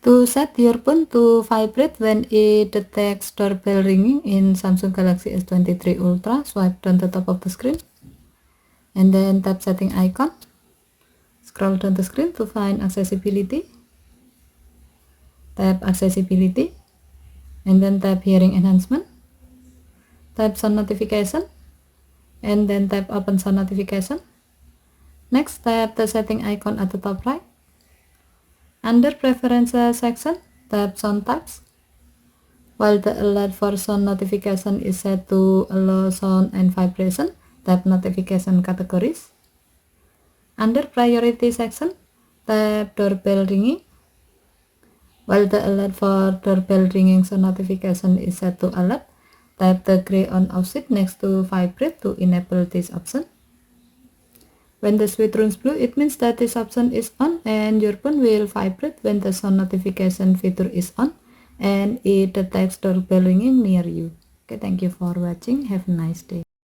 To set your phone to vibrate when it detects doorbell ringing in Samsung Galaxy S23 Ultra, swipe down the top of the screen and then tap setting icon. Scroll down the screen to find accessibility. Tap accessibility and then tap hearing enhancement. Tap sound notification and then tap open sound notification. Next, tap the setting icon at the top right. Under preferences section, tap sound types. While the alert for sound notification is set to allow sound and vibration, tap notification categories. Under priority section, tap doorbell ringing. While the alert for doorbell ringing sound notification is set to alert, tap the gray on off switch next to vibrate to enable this option. When the switch turns blue, it means that this option is on and your phone will vibrate when the sound notification feature is on and it detects doorbell ringing near you. Okay, thank you for watching. Have a nice day.